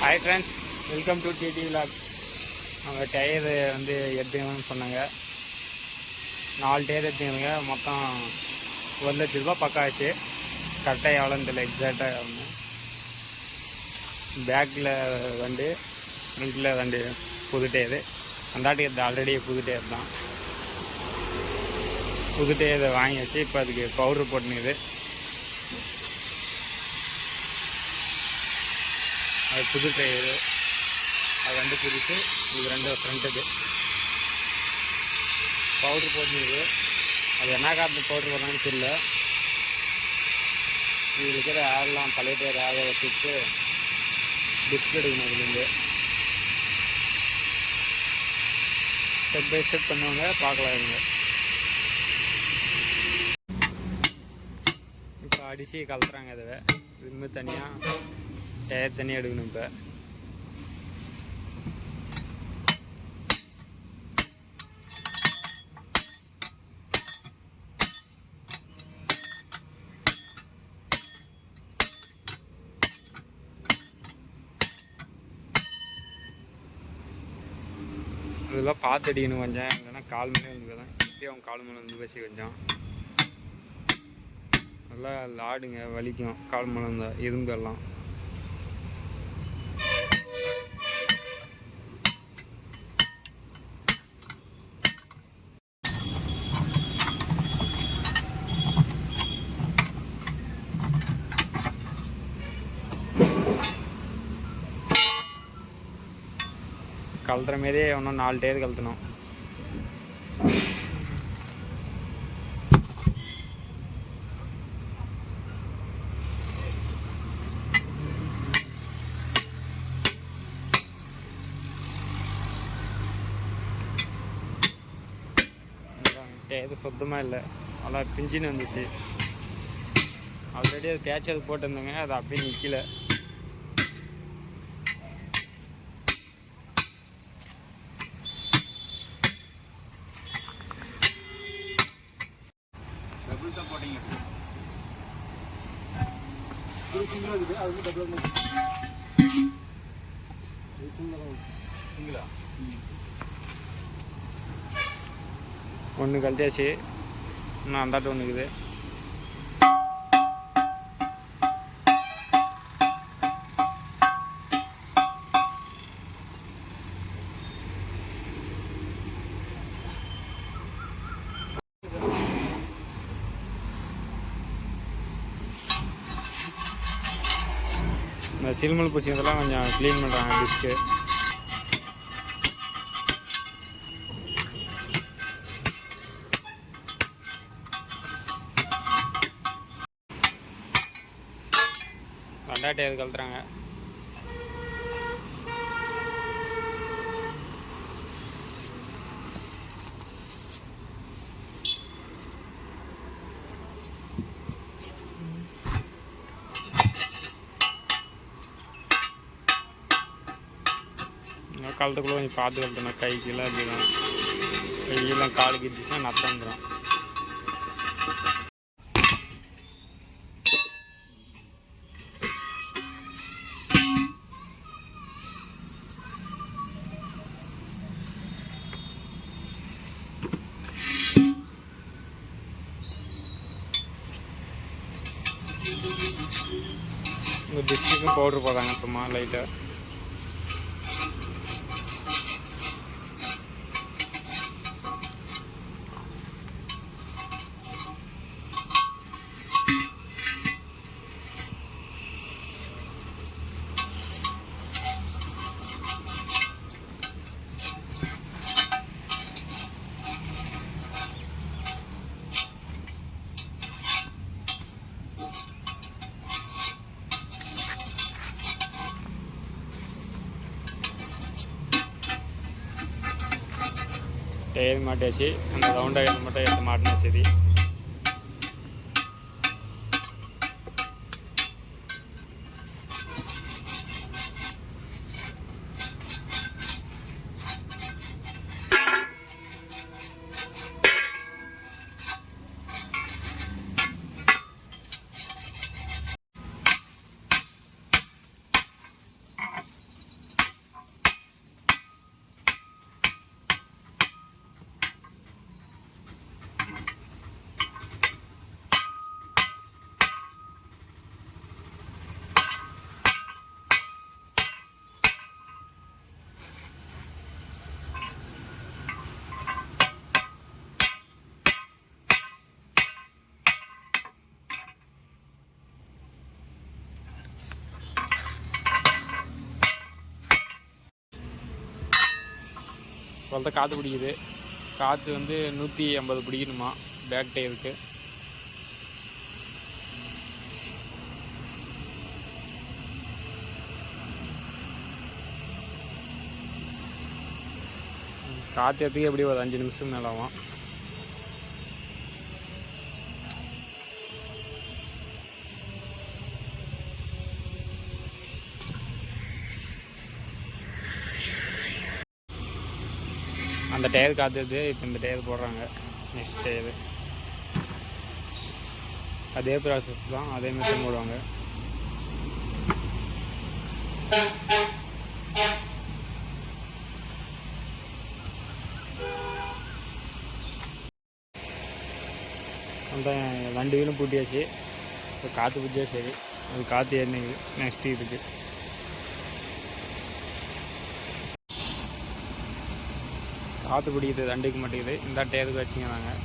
Hi friends, welcome to DD vlog. அவங்க tyre வந்து எடுத்துக்கணும்னு சொன்னாங்க. 4 டயர் எடுத்துக்கணுங்க. மொத்தம் 1,00,000 ரூபா பக்கம் ஆச்சு. கரெக்டாக எவ்வளோன்னு தெரியல, எக்ஸாக்டாக எவ்வளோன்னு. பேக்கில் 2, ஃப்ரண்ட்டில் 2 புது டயரு. அந்தாட்டி ஆல்ரெடி புது டயர் தான். புது டயரை வாங்கி வச்சு இப்போ அதுக்கு பவுட்ரு போட்டுனுது. அது புது டயரு, அது 2 புதுசு, இது 2 ஃப்ரண்ட்டுக்கு பவுட்ரு போட்டுருது. அது என்ன காரணம் பவுட்ரு போடலான்னு தெரியல. இது இருக்கிற ஏர்லாம் பழைய டயர் ஏரை வச்சுட்டு டிஸ்க் எடுக்கணும். அதுலேருந்து ஸ்டெப் பை ஸ்டெப் பண்ணுவாங்க, பார்க்கலாம். இவங்க இப்போ அடித்து கலத்துறாங்க. இதை ரிம்மு தனியாக, டயர் தனியாக எடுக்கணும். இப்போ அதெல்லாம் பார்த்து அடிக்கணும் கொஞ்சம், இல்லைன்னா கால் மேலே வந்து தான். இப்போயே அவங்க கால் மேலே வந்து பேசி கொஞ்சம் நல்லா ஆடுங்க, வலிக்கும் கால் மேலே இருந்தால். இரும்பு எல்லாம் கலத்துற மாரியே இன்னும் 4 டயர் கலத்தணும். டயர் சுத்தமாக இல்லை, நல்லா பிஞ்சின்னு வந்துச்சு. ஆல்ரெடி அது தேய்ச்சது போட்டிருந்தேங்க, அது அப்படியே நிற்கல. போட்டீங்க ஒன்று கழிச்சாச்சு. இன்னும் அந்தாட்டு ஒன்று இருக்குது. இந்த சில்மல் பூசி இதெல்லாம் கொஞ்சம் க்ளீன் பண்ணுறாங்க டிஸ்க்கு. டயர் கலத்துறாங்க. கலத்துக்குள்ள கொஞ்சம் பார்த்து கலத்தணும். கைக்கெல்லாம் அப்படிதான், கையெல்லாம் கால் கிட்டுச்சுன்னா நத்தம் வந்துடும். இந்த டிஸ்க்குக்கும் பவுட்ரு போடுறாங்க சும்மா லைட்டாக. டயர் மாட்டியாச்சு. அந்த ரவுண்டாக மட்டும் எடுத்து மாட்டினா சரி. இவ்வளோ காற்று பிடிக்குது. காற்று வந்து 150 பிடிக்கணுமா பேக் டயருக்கு. காற்று ஏற்றுக்கு எப்படி ஒரு 5 நிமிஷம் மேலே ஆகும். அந்த டயர் காத்துது. இப்போ இந்த டயர் போடுறாங்க. நெக்ஸ்ட் டயரு அதே ப்ராசஸ் தான், அதே மாதிரி போடுவாங்க. அந்த 2 வீலும் பூட்டியாச்சு. இப்போ காற்று பிடிச்சா சரி. அது காற்று ஏறினது நெக்ஸ்ட் இதுக்கு காற்று பிடிக்குது 2க்கு மாட்டேங்குது. இந்த டயருக்கு வச்சுங்க நாங்கள்.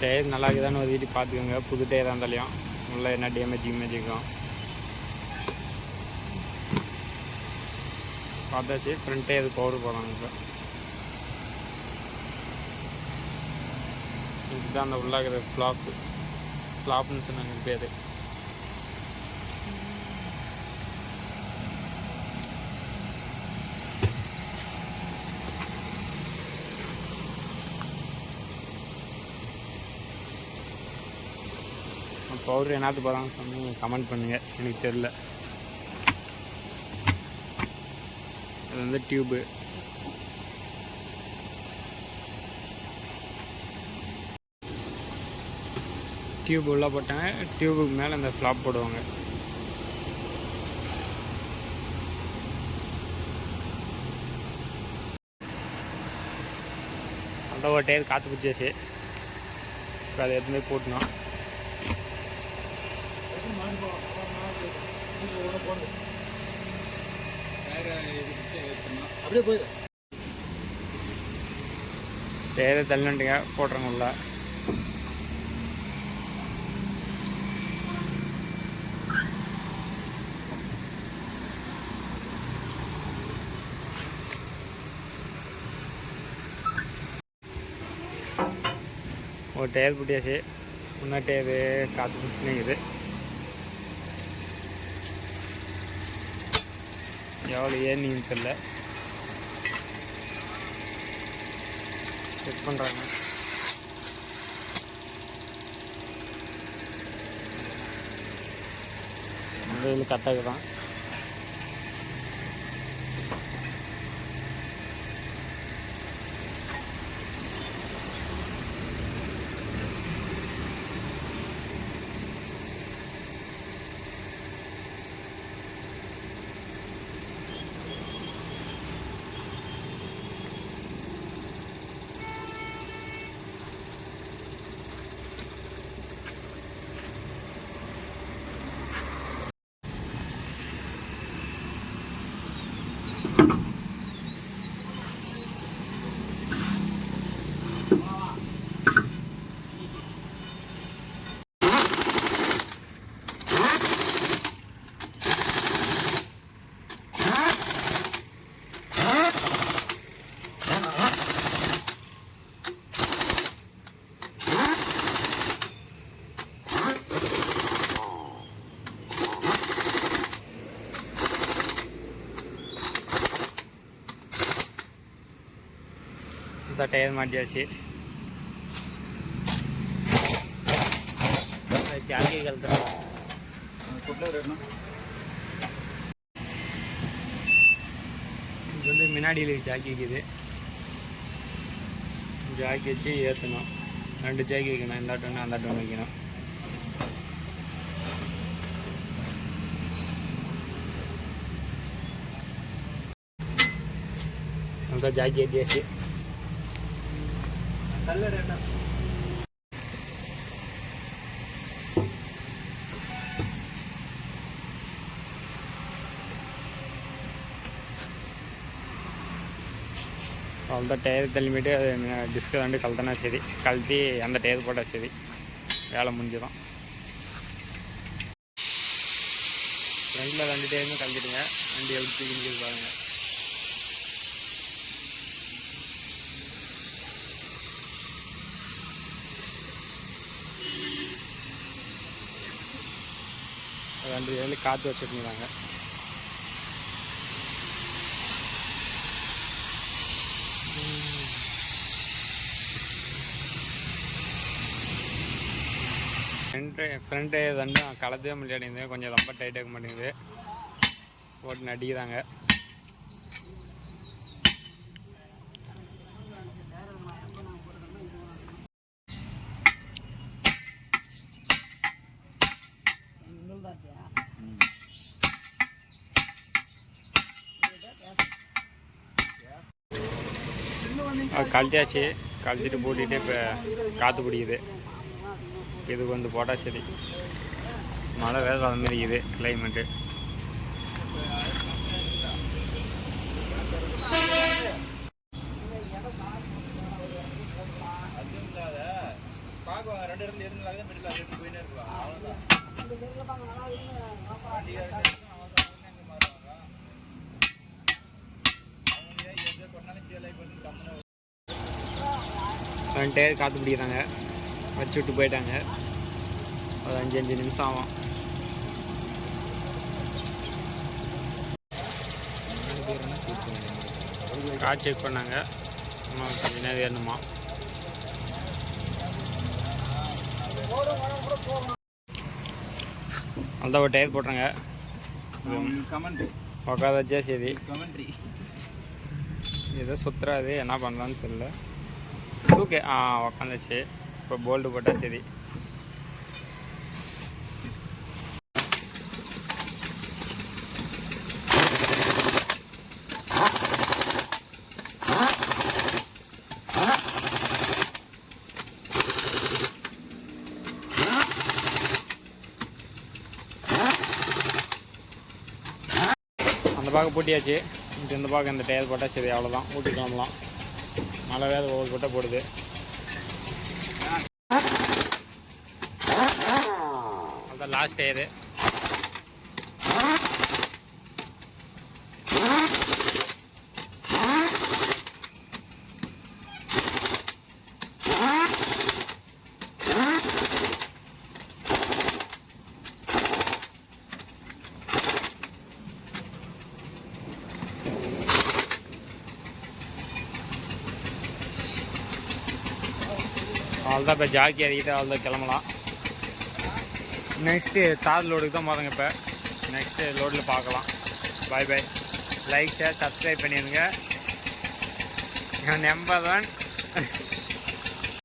டயர் நல்லா இருக்குதான்னு ஒரு வீட்டு பார்த்துக்கோங்க. புது டயராக இருந்தாலையும் உள்ள என்ன டேமேஜ் இருக்கும் பார்த்தாச்சு. ஃப்ரண்ட் டயர் பவுடர் போடுறாங்க. இப்போ இதுதான் அந்த உள்ளாகிற ஃப்ளாப்னு சொன்னாங்க பேர். பவுடர் என்னது போகிறாங்கன்னு சொன்னீங்க கமெண்ட் பண்ணுங்கள். எனக்கு தெரில. அது வந்து டியூபு. டியூப் உள்ளே போட்டாங்க. டியூபுக்கு மேலே இந்த ஃப்ளாப் போடுவாங்க. அந்த ஒரு டயர் காற்று பிடிச்சாச்சு. இப்போ அதை எதுவுமே போட்டணும். அப்படியே போயிடும். டயரை தள்ளிட்டுங்க போட்டுறங்க உள்ள. ஒரு டயர் பிடிச்சாச்சு. இன்னொரு டயரு காற்று பிடிச்சினுக்குது. எவ்வளோ ஏறினீங்கன்னு தெரில. செக் பண்ணுறாங்க. அந்த இதில் கரெக்டாக தான். இந்த டயர் மாட்டியாச்சு. ஜாக்கி கழுத்துறோம். இது வந்து முன்னாடியில் ஜாக்கி இருக்குது. ஜாக்கி வச்சு ஏற்றணும். 2 ஜாக்கி வைக்கணும். இந்த டொன்று அந்த டொன்று வைக்கணும். அந்த ஜாக்கி ஏற்றியாச்சு. அவ்வளோதான் டயர் தள்ளிமிட்டு அது டிஸ்க்கு வந்து கழட்டினா சரி, கழட்டி அந்த டயர் போட்டால் சரி, வேலை முடிஞ்சுதான். ஃப்ரெண்டில் 2 டயருமே கழட்டிடுங்க. வண்டி எப்படி தூக்கி நிற்கிறது பாருங்கள். ரெண்டு டயர்ல காற்று வச்சுருந்தாங்க. ஃப்ரண்ட் டயர் ரெண்டும் கலத்தவே முடியாதுங்க, கொஞ்சம் ரொம்ப டைட் ஆக மாட்டேங்குது, போட்டு நடிக்கிறாங்க. கழட்டியாச்சு, கழட்டிட்டு போட்டிட்டு இப்போ காற்று பிடிக்குது. இது கொஞ்சம் போட்டால் சரி. மழை வேறு வர மாதிரி இருக்குது கிளைமேட்டு. ஃப்ரண்ட் டயர் காற்று பிடிக்கிறாங்க, வச்சு விட்டு போயிட்டாங்க. ஒரு 5 நிமிஷம் ஆகும். கார் செக் பண்ணாங்க, இன்னும் கொஞ்சம் நேரம் ஏறணுமா. அதான் ஒரு டயர் போட்டுறாங்க, உட்கார வச்சா சரி. ஏதோ சுற்றுறாது, என்ன பண்ணலான்னு தெரியல. ஓகே, உக்காந்துச்சு. இப்போ போல்டு போட்டால் சரி. அந்த பாக்க பூட்டியாச்சு. இந்த பாக்க இந்த டயர் போட்டால் சரி, அவ்வளோதான். ஊட்டி கிளம்பலாம். மழை வேறு ஒவ்வொரு போட்டால் போடுது. அதான் லாஸ்ட் டயரு. அவ்வளோதான், இப்போ ஜாக்கி இறக்கிட்டு அவ்வளோதான் கிளம்பலாம். நெக்ஸ்ட்டு தார் லோடுக்கு தான் போகிறோங்க. இப்போ நெக்ஸ்ட்டு லோடில் பார்க்கலாம். பாய் பாய். லைக் ஷேர் சப்ஸ்கிரைப் பண்ணிடுங்க. நம்பர் 1